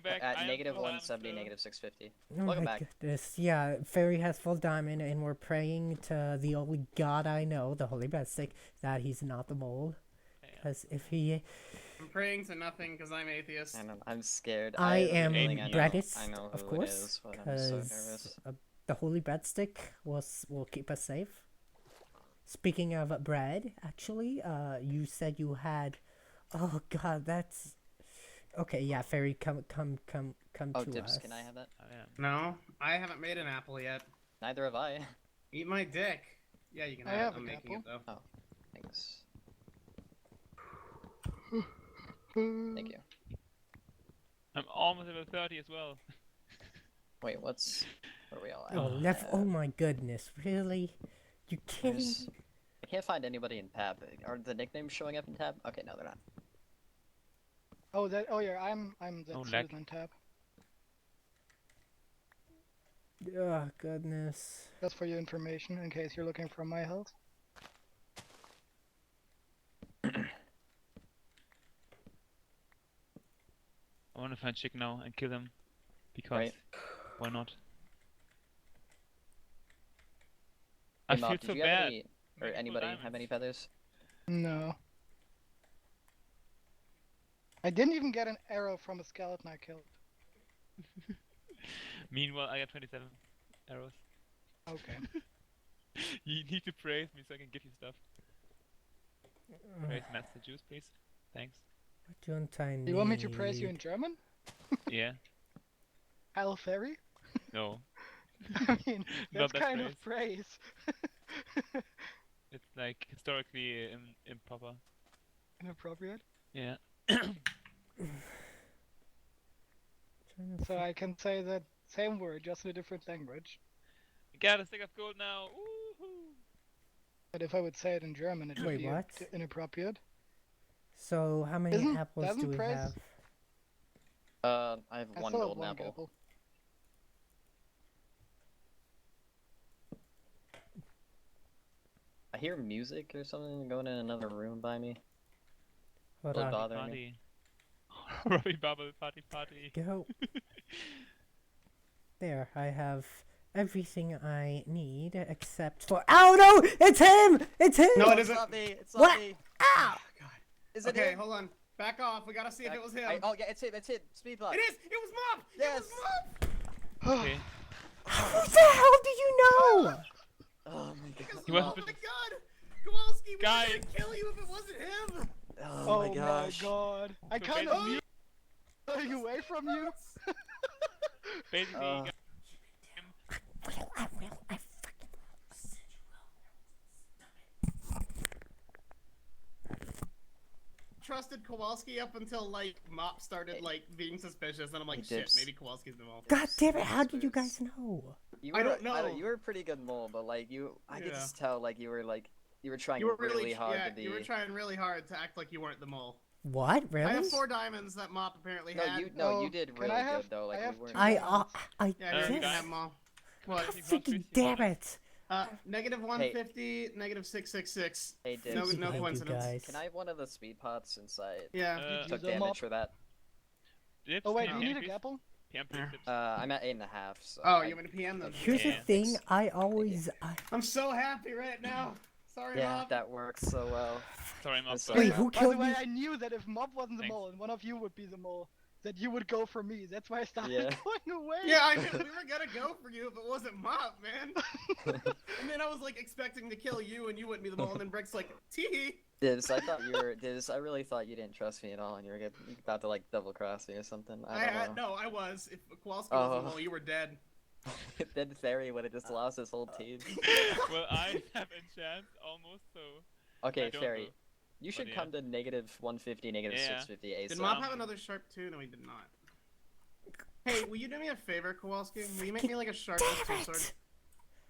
back. at I am negative full 170, diamond negative 650. Oh Welcome my back. goodness. Yeah, Fairy has full diamond, and we're praying to the only god I know, the Holy Breadstick, that he's not the mole. Yeah. Because if he. I'm praying to nothing because I'm atheist. I know, I'm scared. I have a am feeling I Breadist, know of who it course, is, but I'm so because nervous. the Holy Breadstick will keep us safe. Speaking of bread, actually, you said you had. Oh god, that's. Okay, yeah, Fairy, come Oh, to Dips, us. can I have that? I am. No, I haven't made an apple yet. Neither have I. Eat my dick. Yeah, you can I have have it. I'm an making it though. Thanks. Thank you. I'm almost level 30 as well. Wait, where are we all at? Oh, oh my goodness, really? You kidding? There's- I can't find anybody in tab. Are the nicknames showing up in tab? Okay, no, they're not. Oh, that. Oh, yeah. I'm the Oh, lag. citizen tab. Oh goodness. That's for your information, in case you're looking for my health. I want to find Chick now and kill him. Because Right. why not? Hey, I Mob, feel did so you have bad. any, or Maybe full anybody have diamonds. any feathers? No. I didn't even get an arrow from a skeleton I killed. Meanwhile, I got 27 arrows. Okay. You need to praise me so I can give you stuff. Praise Master Juice, please. Thanks. What don't I need? You want me to praise you in German? Yeah. Heil Fairy? No. I mean, Not that's that kind of praise. It's like historically improper. Inappropriate. Yeah. So I can say that same word, just in a different language. Got a stick of gold now. Woohoo! But if I would say it in German, it would Wait, be what? inappropriate. So how many apples do doesn't we praise- have? I have I one still have golden one apple. I hear music or something going in another room by me. Hold Will it on. bother me? Party. Robbie Bubble, party. Go. There, I have everything I need except for. Oh no! It's him! It's him! No, it It's isn't. not me. It's What? not me. Ah! God. Is it Okay, him? hold on. Back off. We gotta see if it was him. Oh yeah, it's him. It's him. Speed block. It is. It was Mop. Yes. It was Mop. Okay. How the hell do you know? Oh my god. He Oh wasn't my supposed god. Kowalski was Guys. gonna kill you if it wasn't him. Oh my gosh. god. I So kind basically- of going away from you. Basically, Uh. you got I will. I fucking Trusted Kowalski up until like Mop started like being suspicious, and I'm like, Hey, shit, Dips. maybe Kowalski's the mole. God damn it! How did you guys know? You I were, don't know. you were a pretty good mole, but like I could Yeah. just tell like you were trying You were really hard yeah, to be. you were trying really hard to act like you weren't the mole. What? I Really? have 4 diamonds that Mop apparently No, had. you Oh, did can really I have- good though. Like I have we weren't. two- I Yeah, you you can can just. have them all. What? God Think about freaking 50 damn minutes. it! Negative 150, negative 666. Hey, No, Dips, no Thank you, coincidence. guys. can I have one of the speed pots since I Yeah. Uh, took Use them damage up. for that? Dips, Oh wait, can do you need a please? apple? PM, please, Dips. I'm at 8.5. So Oh, I- you want me to PM them? Here's Yeah. the thing. I always. I'm so happy right now. Sorry, Yeah, Mop. that works so well. Sorry, Mob. That's Sorry. Wait, who By the killed way, me? I knew that if Mob wasn't the Thanks. mole and one of you would be the mole, that you would go for me. That's why I started Yeah. going away. Yeah, I knew we were gonna go for you if it wasn't Mop, man. And then I was like expecting to kill you and you wouldn't be the mole, and then Brick's like, tee. Diz, I thought you were Diz. I really thought you didn't trust me at all, and you were about to like double cross me or something. I don't know. No, I was. If Kowalski was Oh. the mole, you were dead. Then Fairy would have just lost his whole team. Well, I have enchant almost, so. Okay, I don't Fairy, know. you should yeah. come to negative 150, negative Yeah. 650 ASAP. Did Mop have another sharp too? No, he did not. Hey, will you do me a favor, Kowalski? Will you make me like a sharp Damn 2 sword? it!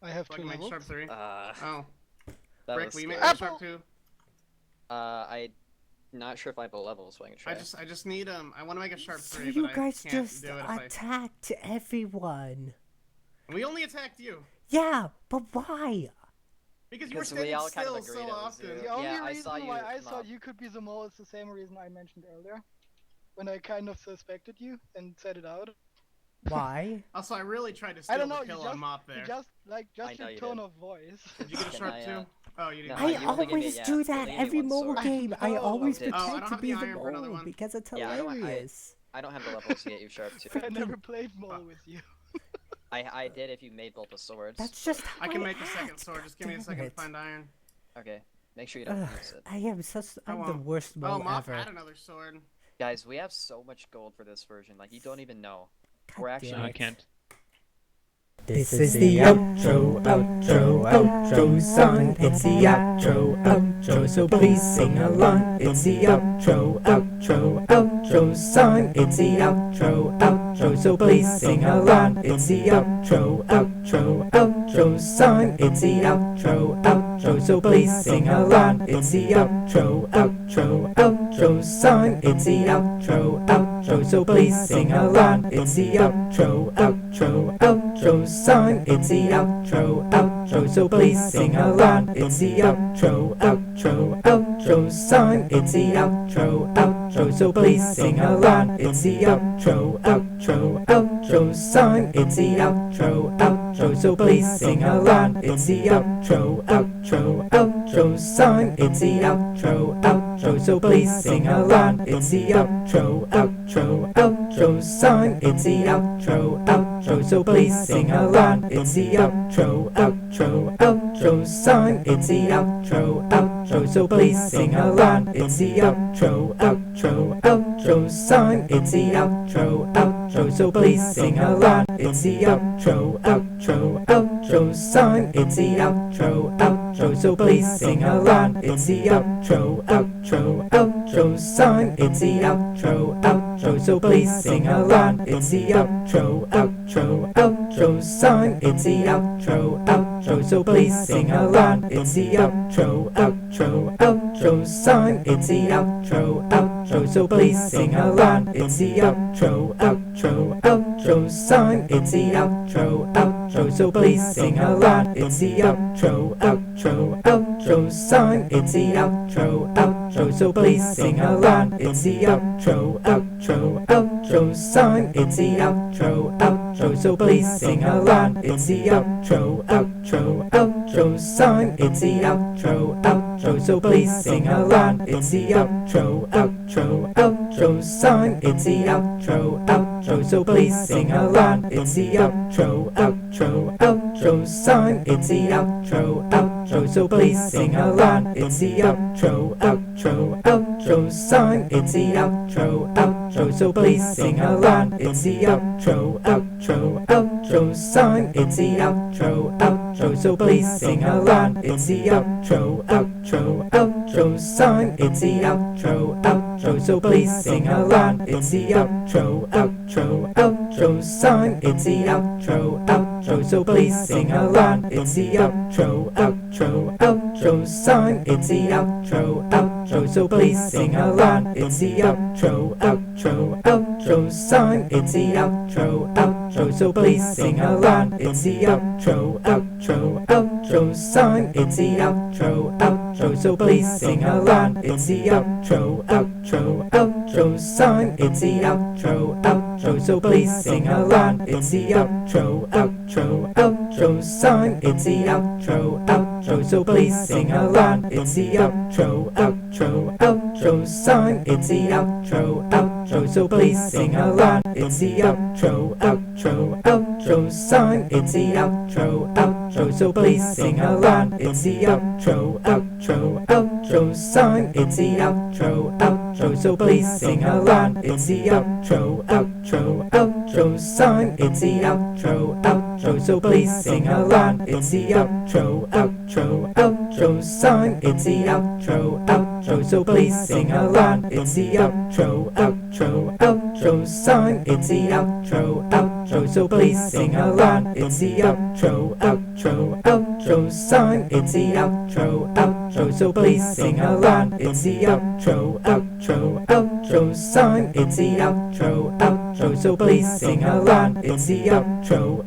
I have So I 2 can make levels. sharp 3. Uh, Oh, that Brick, was will you make scary. me a sharp 2? I'm not sure if I have a level, so I can try. I just need I want to make a sharp So 3, you but guys I can't just do it if I. attacked everyone. We only attacked you Yeah, but why? because you were Because we standing all kind of still agreed so it was often. you. The only Yeah, I reason saw why you I come thought up. you could be the mole is the same reason I mentioned earlier. when I kind of suspected you and said it out. Why? Also, I really tried to I steal don't the know. You kill just, on Mop you there. just like I just know your you tone did. of voice. Did you get a Can sharp I, too? Oh, you didn't. No, I you only gave me- always yeah, do you that only gave me every one mobile sword. game. I No. always Oh, did- Oh, I pretend don't to have be the the iron for another mole one. because it's Yeah, hilarious. I don't have the levels to get you sharp too. I never played Mole with you. I did if you made both the swords. That's just how I can make a second act. Oh, sword. Just give me a Damn second to it. find iron. Okay, make sure you don't Ugh, use it. I am such. I I'm the won't. worst Oh, mole Mop ever. had another sword. Guys, we have so much gold for this version. Like you don't even know. God We're damn actually- No, I it. can't. This is the outro song. It's the outro, so please sing along. It's the outro song. It's the outro, so please sing along. It's the outro song. It's the outro, so please sing along. It's the outro song. It's the outro, so please sing along. It's the outro song. It's the outro, so please sing along. It's the outro song. It's the outro, so please sing along. It's the outro song. It's the outro, so please sing along. It's the outro song. It's the outro, so please sing along. It's the outro song. It's the outro, so please sing along. It's the outro song. It's the outro, so please sing along. It's the outro song. It's the outro, so please sing along. It's the outro song. It's the outro, so please sing along. It's the outro song. It's the outro, so please sing along. It's the outro song. It's the outro, so please sing along. It's the outro song. It's the outro, so please sing along. It's the outro song. It's the outro, so please sing along. It's the outro song. It's the outro, so please sing along. It's the outro song. It's the outro, so please sing along. It's the outro song. It's the outro, so please sing along. It's the outro song. It's the outro, so please sing along. It's the outro song. It's the outro, so please sing along. It's the outro song. It's the outro, so please sing along. It's the outro song. It's the outro, so please sing along. It's the outro song. It's the outro, so please sing along. It's the outro song. It's the outro, so please sing along. It's the outro song. It's the outro, so please sing along. It's the outro song. It's the outro, so please sing along. It's the outro song. It's the outro, so please sing along. It's the outro song. It's the outro, so please sing along. It's the outro song. It's the outro, so please sing along. It's the outro song. It's the outro, so please sing along. It's the outro song. It's the outro, so please sing along. It's the outro song. It's the outro, so please sing along. It's the outro song. It's the outro, so please sing along. It's the outro song. It's the outro, so please sing along. It's the outro song. It's the outro, so please sing along. It's the outro song. It's the outro, so please sing along. It's the outro song. It's the outro, so please sing along. It's the outro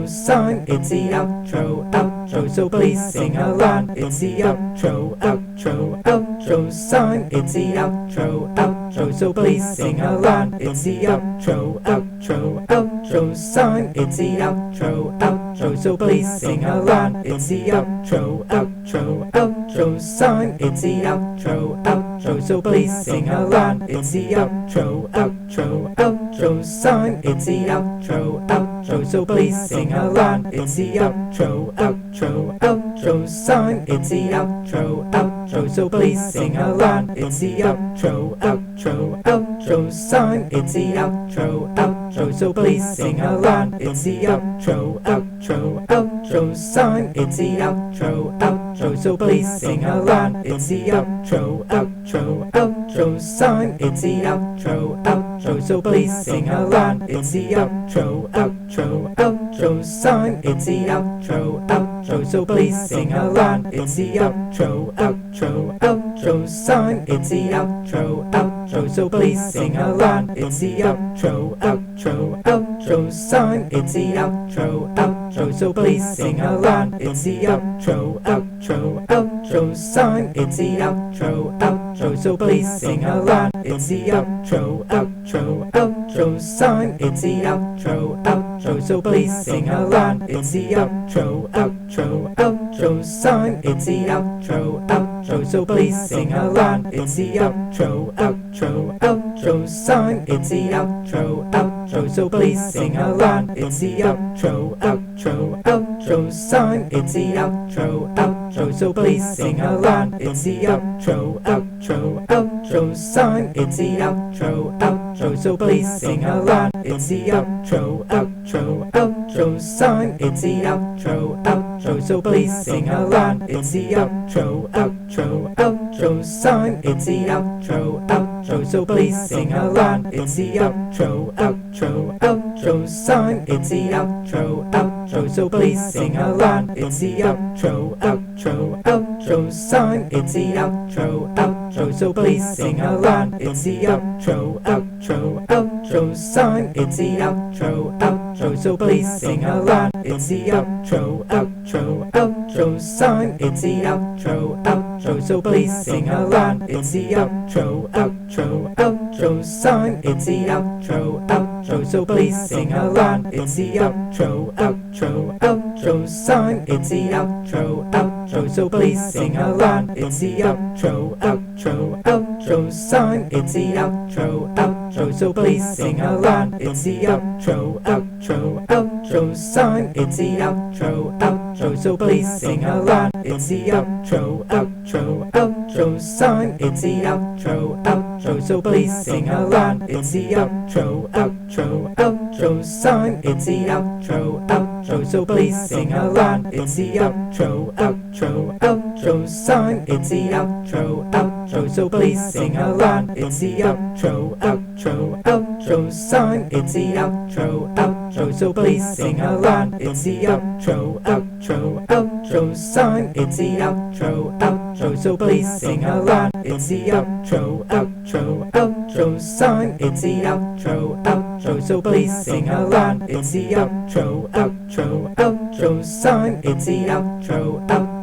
song. It's the outro outro, so please sing along. It's the outro, outro, outro song. It's the outro, outro, so please sing along. It's the outro, outro, outro song. It's the outro, outro, so please sing along. It's the outro, outro, outro song. It's the outro, outro, so please sing along. It's the outro, outro, outro song. It's the outro, outro, so please sing along. It's the outro, outro, outro song. It's the outro, outro, so please sing along. It's the outro, outro, outro song. It's the outro, outro, so please sing along. It's the outro, outro, outro song. It's the outro, outro, so please sing along. It's the outro, outro, outro song. It's the outro, outro, so please sing along. It's the outro, outro, outro song. It's the outro, outro, so please sing along. It's the outro, outro, outro song. It's the outro, outro, so please sing along. It's the outro, outro, outro song. It's the outro, outro, so please sing along. It's the outro, outro, outro song. It's the outro, outro, so please sing along. It's the outro, outro, outro song. It's the outro, outro, so please sing along. It's the outro, outro, outro song. It's the outro, outro, so please sing along. It's the outro, outro, outro song. It's the outro, outro, so please sing along. It's the outro, outro, outro song. It's the outro, outro, so please sing along. It's the outro, outro, outro song. It's the outro, outro, so please sing along. It's the outro, outro, outro song. It's the outro, outro, so please sing along. It's the outro, outro, outro song. It's the outro, outro, so please sing along. It's the outro, outro, outro song. It's the outro, outro, so please sing along. It's the outro, outro, outro song. It's the outro, outro, so please sing along. It's the outro, outro, outro song. It's the outro, outro, so please sing along. It's the outro, outro, outro song. It's the outro, outro, so please sing along. It's the outro, outro, outro song. It's the outro, outro, so please sing along. It's the outro, outro, outro song. It's the outro, outro, so please sing along. It's the outro, outro, outro song. It's the outro, outro, so please sing along. It's the outro, outro, outro song. It's the outro, outro, so please sing along. It's the outro, outro, outro song. It's the outro, outro, so please sing along. It's the outro, outro, outro song. It's the outro, outro, so please sing along. It's the outro, outro, outro song. It's the outro, outro, so please sing along. It's the outro, outro, outro song. It's the outro, outro, so please sing along. It's the outro, outro, outro song. It's the outro, outro, so please sing along. It's the outro, outro, outro song. It's the outro, outro, so please sing along. It's the outro, outro, outro song. It's the outro, outro, so please sing along. It's the outro, outro, outro song. It's the outro, outro,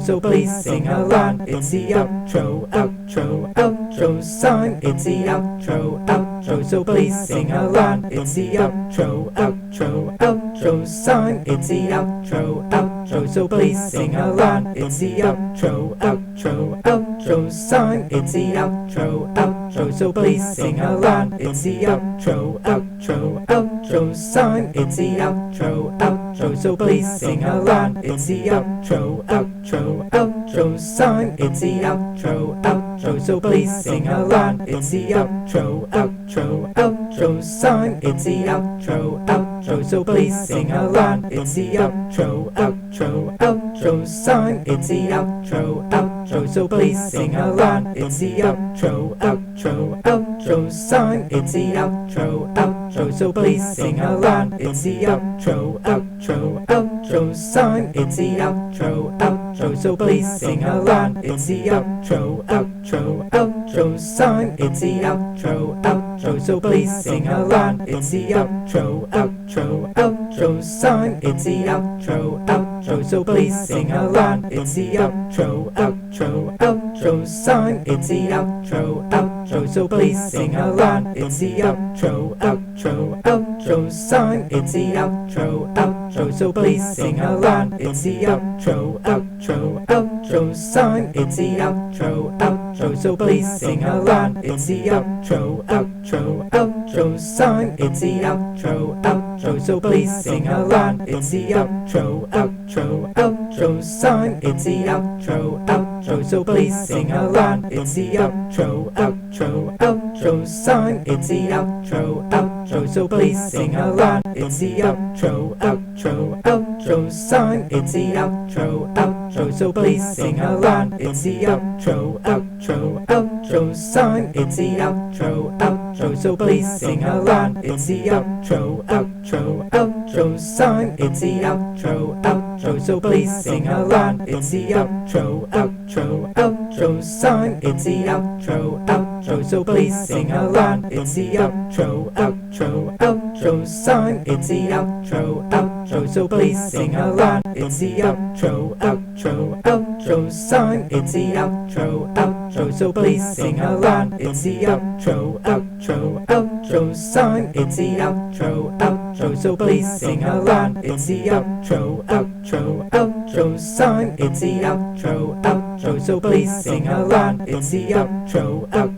so please sing along. It's the outro, outro, outro song. It's the outro, outro, so please sing along. It's the outro, outro, outro song. It's the outro, outro, so please sing along. It's the outro, outro, outro song. It's the outro, outro, so please sing along. It's the outro, outro, outro song. It's the outro, outro, so please sing along. It's the outro, outro, outro song. It's the outro, outro, so please sing along. It's the outro, outro, outro song. It's the outro, outro, so please sing along. It's the outro, outro, outro song. It's the outro, outro, so please sing along. It's the outro, outro, outro song. It's the outro, outro, so please sing along. It's the outro, outro, outro song. It's the outro, outro. outro, so please sing along. It's the outro, outro, outro song. It's the outro, outro, so please sing along. It's the outro, outro, outro song. It's the outro, outro, so please sing along. It's the outro, outro, outro song. It's the outro, outro, so please sing along. It's the outro, outro, outro song. It's the outro, outro, so please sing along. It's the outro, outro, outro song. It's the outro, outro, so please sing along. It's the outro, outro, outro song. It's the outro, outro, so please sing along. It's the outro, outro, outro song. It's the outro, outro, so please sing along. It's the outro, outro, outro song. It's the outro, outro, so please sing along. It's the outro, outro, outro song. It's the outro, outro, so please sing along. It's the outro, outro, outro song. It's the outro, outro, so please sing along. It's the outro, outro, outro song. It's the outro, outro, so please sing along. It's the outro, outro, outro song. It's the outro, outro, so please sing along. It's the outro, outro, outro song. It's the outro, outro, so please sing along. It's the outro, outro, outro song. It's the outro, outro, so please sing along. It's the outro, outro, outro song. It's the outro, outro, so please sing along. It's the outro, outro, outro song. It's the outro, outro, so please sing along. It's the outro,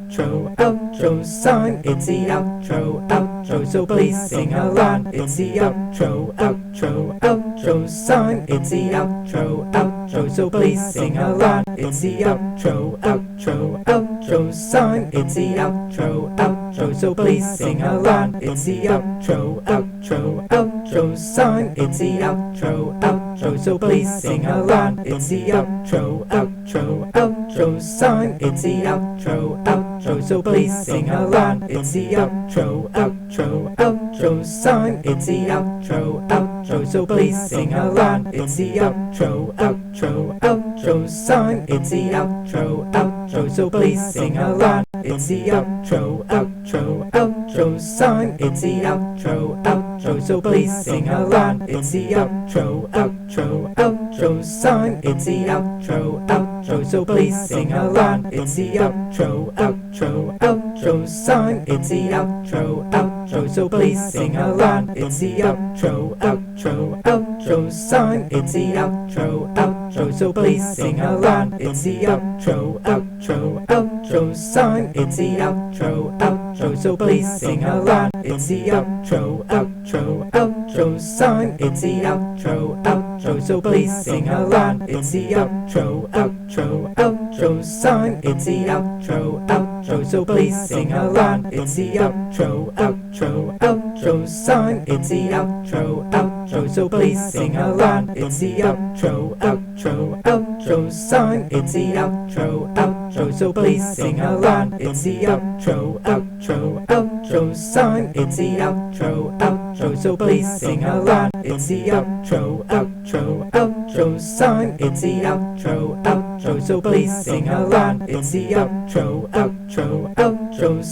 outro, outro song. It's the outro, outro, so please sing along. It's the outro, outro, outro song. It's the outro, outro, so please sing along. It's the outro, outro, outro song. It's the outro, outro, so please sing along. It's the outro, outro, outro song. It's the outro, outro, so please sing along. It's the outro, outro, outro song. It's the outro, outro, so please sing along. It's the outro, outro, outro song. It's the outro, outro, so please sing along. It's the outro, outro, outro song. It's the outro, outro, so please sing along. It's the outro, outro, outro song. It's the outro, outro, so please sing along. It's the outro, outro, outro song. It's the outro, outro, so please sing along. It's the outro, outro, outro song. It's the outro, outro, so please sing along. It's the outro, outro, outro song. It's the outro, outro, so please sing along. It's the outro, outro, outro song. It's the outro, outro, so please sing along. It's the outro, outro, outro song. It's the outro, outro, so please sing along. It's the outro, outro, outro song. It's the outro, outro, so please sing along. It's the outro, outro, outro song. It's the outro, outro, so please sing along. It's the outro, outro, outro song. It's the outro, outro, so please sing along. It's the outro, outro, outro song. It's the outro, outro, so please sing along. It's the outro, outro, outro song. It's the outro, outro, so please sing along. It's the outro, outro, outro song. It's the outro, outro, so please sing along. It's the outro, outro, outro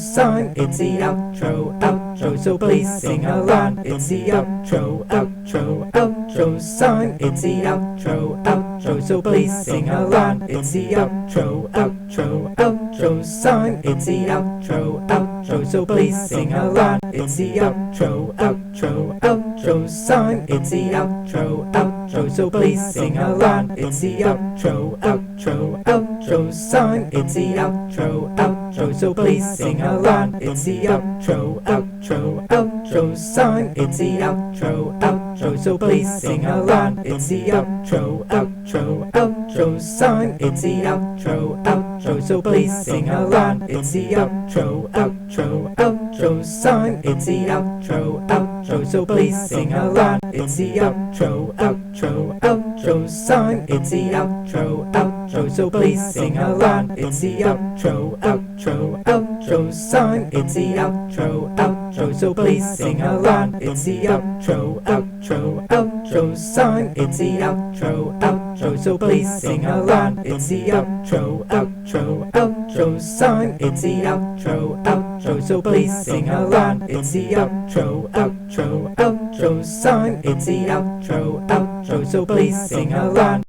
song. It's the outro, outro, so please sing along. It's the outro, outro, outro song. It's the outro, outro, so please sing along. It's the outro, outro, outro song. It's the outro, outro, so please sing along. It's the outro, outro, outro song. It's the outro, outro, so please sing along. It's the outro, outro, outro song. It's the outro, outro, so please sing along. It's the outro, outro, outro song. It's the outro, outro, so please sing along. It's the outro, outro, outro song. It's the outro, outro, so please sing along. It's the outro, outro, outro song. It's the outro, outro, so please sing along. It's the outro, outro, outro song. It's the outro, outro. outro, so please sing along. It's the outro, outro, outro song. It's the outro, outro, so please sing along. It's the outro, outro, outro song. It's the outro, outro, so please sing along. It's the outro, outro, outro song. It's the outro, outro, so please sing along. It's the outro, outro, outro song. It's the outro, outro, so please sing along.